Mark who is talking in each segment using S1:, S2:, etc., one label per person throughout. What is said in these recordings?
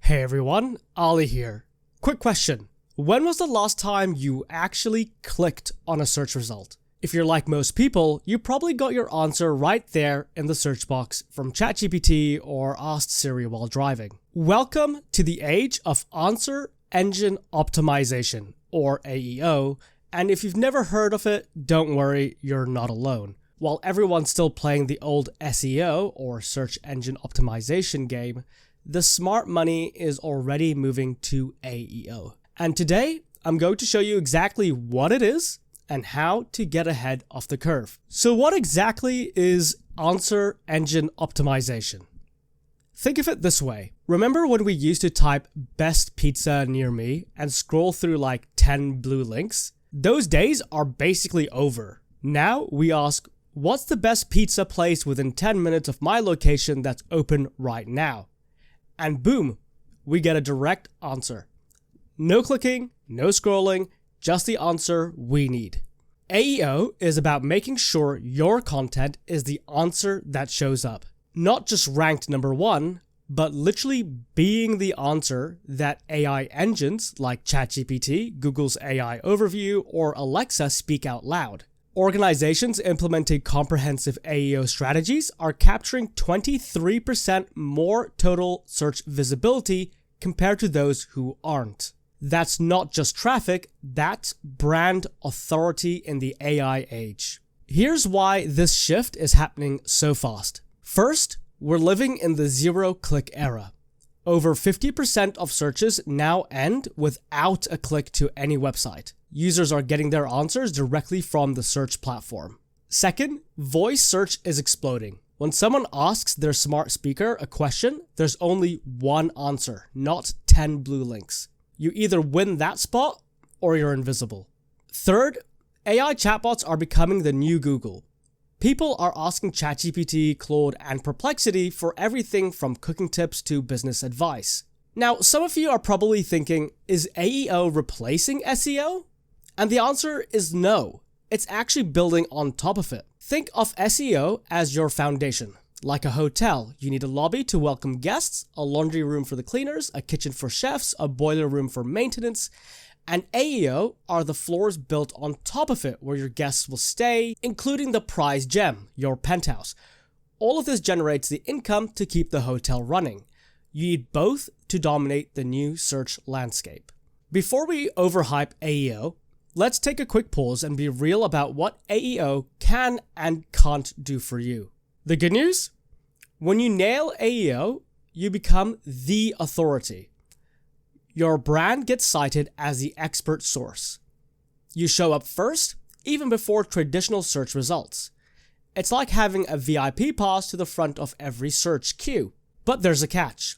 S1: Hey everyone, Ali here. Quick question. When was the last time you actually clicked on a search result? If you're like most people, you probably got your answer right there in the search box from ChatGPT or asked Siri while driving. Welcome to the age of Answer Engine Optimization, or AEO, and if you've never heard of it, don't worry, you're not alone. While everyone's still playing the old SEO, or Search Engine Optimization game, the smart money is already moving to AEO. And today, I'm going to show you exactly what it is and how to get ahead of the curve. So what exactly is Answer Engine Optimization? Think of it this way. Remember when we used to type best pizza near me and scroll through like 10 blue links? Those days are basically over. Now we ask, what's the best pizza place within 10 minutes of my location that's open right now? And boom, we get a direct answer. No clicking, no scrolling, just the answer we need. AEO is about making sure your content is the answer that shows up. Not just ranked number one, but literally being the answer that AI engines like ChatGPT, Google's AI Overview, or Alexa speak out loud. Organizations implementing comprehensive AEO strategies are capturing 23% more total search visibility compared to those who aren't. That's not just traffic, that's brand authority in the AI age. Here's why this shift is happening so fast. First, we're living in the zero-click era. Over 50% of searches now end without a click to any website. Users are getting their answers directly from the search platform. Second, voice search is exploding. When someone asks their smart speaker a question, there's only one answer, not 10 blue links. You either win that spot or you're invisible. Third, AI chatbots are becoming the new Google. People are asking ChatGPT, Claude, and Perplexity for everything from cooking tips to business advice. Now, some of you are probably thinking, is AEO replacing SEO? And the answer is no. It's actually building on top of it. Think of SEO as your foundation. Like a hotel, you need a lobby to welcome guests, a laundry room for the cleaners, a kitchen for chefs, a boiler room for maintenance, and AEO are the floors built on top of it where your guests will stay, including the prize gem, your penthouse. All of this generates the income to keep the hotel running. You need both to dominate the new search landscape. Before we overhype AEO, let's take a quick pause and be real about what AEO can and can't do for you. The good news? When you nail AEO, you become the authority. Your brand gets cited as the expert source. You show up first, even before traditional search results. It's like having a VIP pass to the front of every search queue. But there's a catch,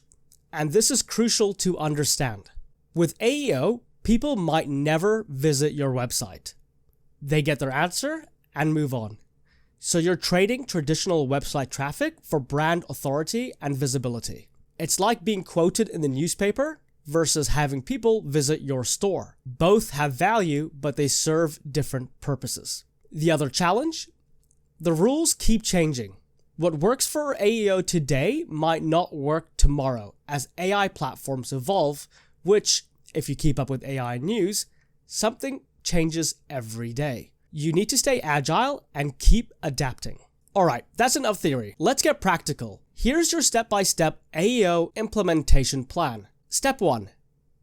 S1: and this is crucial to understand. With AEO, people might never visit your website. They get their answer and move on. So you're trading traditional website traffic for brand authority and visibility. It's like being quoted in the newspaper versus having people visit your store. Both have value, but they serve different purposes. The other challenge? The rules keep changing. What works for AEO today might not work tomorrow as AI platforms evolve, which, if you keep up with AI news, something changes every day. You need to stay agile and keep adapting. Alright, that's enough theory. Let's get practical. Here's your step-by-step AEO implementation plan. Step 1.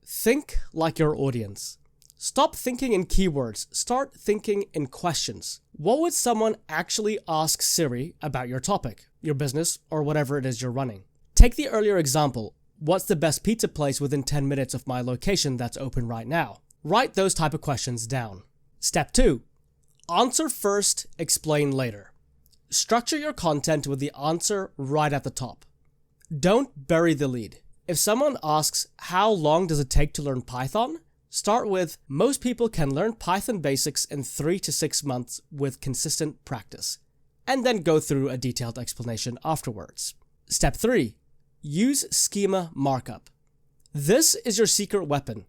S1: Think like your audience. Stop thinking in keywords. Start thinking in questions. What would someone actually ask Siri about your topic, your business, or whatever it is you're running? Take the earlier example. What's the best pizza place within 10 minutes of my location that's open right now? Write those type of questions down. Step 2. Answer first, explain later. Structure your content with the answer right at the top. Don't bury the lead. If someone asks, how long does it take to learn Python? Start with, most people can learn Python basics in 3 to 6 months with consistent practice. And then go through a detailed explanation afterwards. Step 3. Use Schema markup. This is your secret weapon.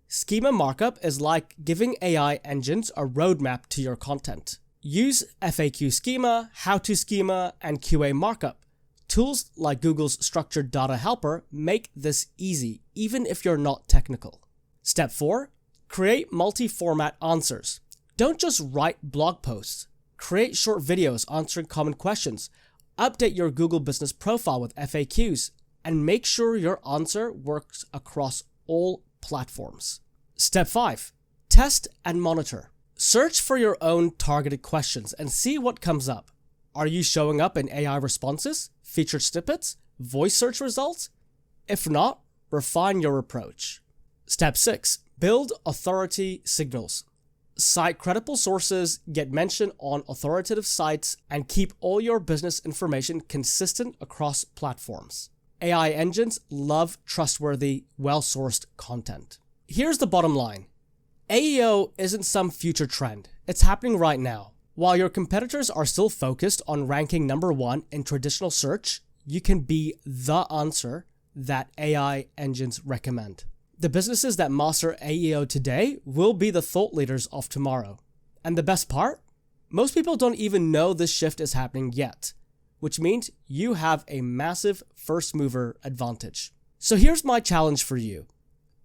S1: Schema markup is like giving AI engines a roadmap to your content. Use FAQ schema, how-to schema, and QA markup Tools like Google's Structured Data Helper make this easy, even if you're not technical. Step 4. Create multi-format answers. Don't just write blog posts. Create short videos answering common questions. Update your Google Business Profile with FAQs, and make sure your answer works across all platforms. Step 5. Test and monitor. Search for your own targeted questions and see what comes up. Are you showing up in AI responses, featured snippets, voice search results? If not, refine your approach. Step 6. Build authority signals. Cite credible sources, get mentioned on authoritative sites, and keep all your business information consistent across platforms. AI engines love trustworthy, well-sourced content. Here's the bottom line. AEO isn't some future trend. It's happening right now. While your competitors are still focused on ranking number 1 in traditional search, you can be the answer that AI engines recommend. The businesses that master AEO today will be the thought leaders of tomorrow. And the best part? Most people don't even know this shift is happening yet, which means you have a massive first mover advantage. So here's my challenge for you.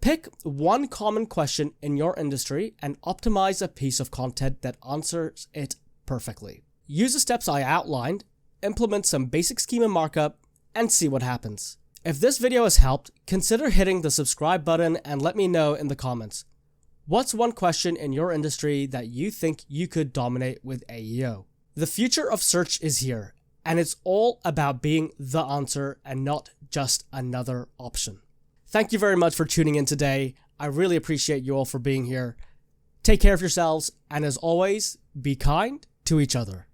S1: Pick one common question in your industry and optimize a piece of content that answers it perfectly. Use the steps I outlined, implement some basic schema markup, and see what happens. If this video has helped, consider hitting the subscribe button and let me know in the comments. What's one question in your industry that you think you could dominate with AEO? The future of search is here, and it's all about being the answer and not just another option. Thank you very much for tuning in today. I really appreciate you all for being here. Take care of yourselves, and as always, be kind to each other.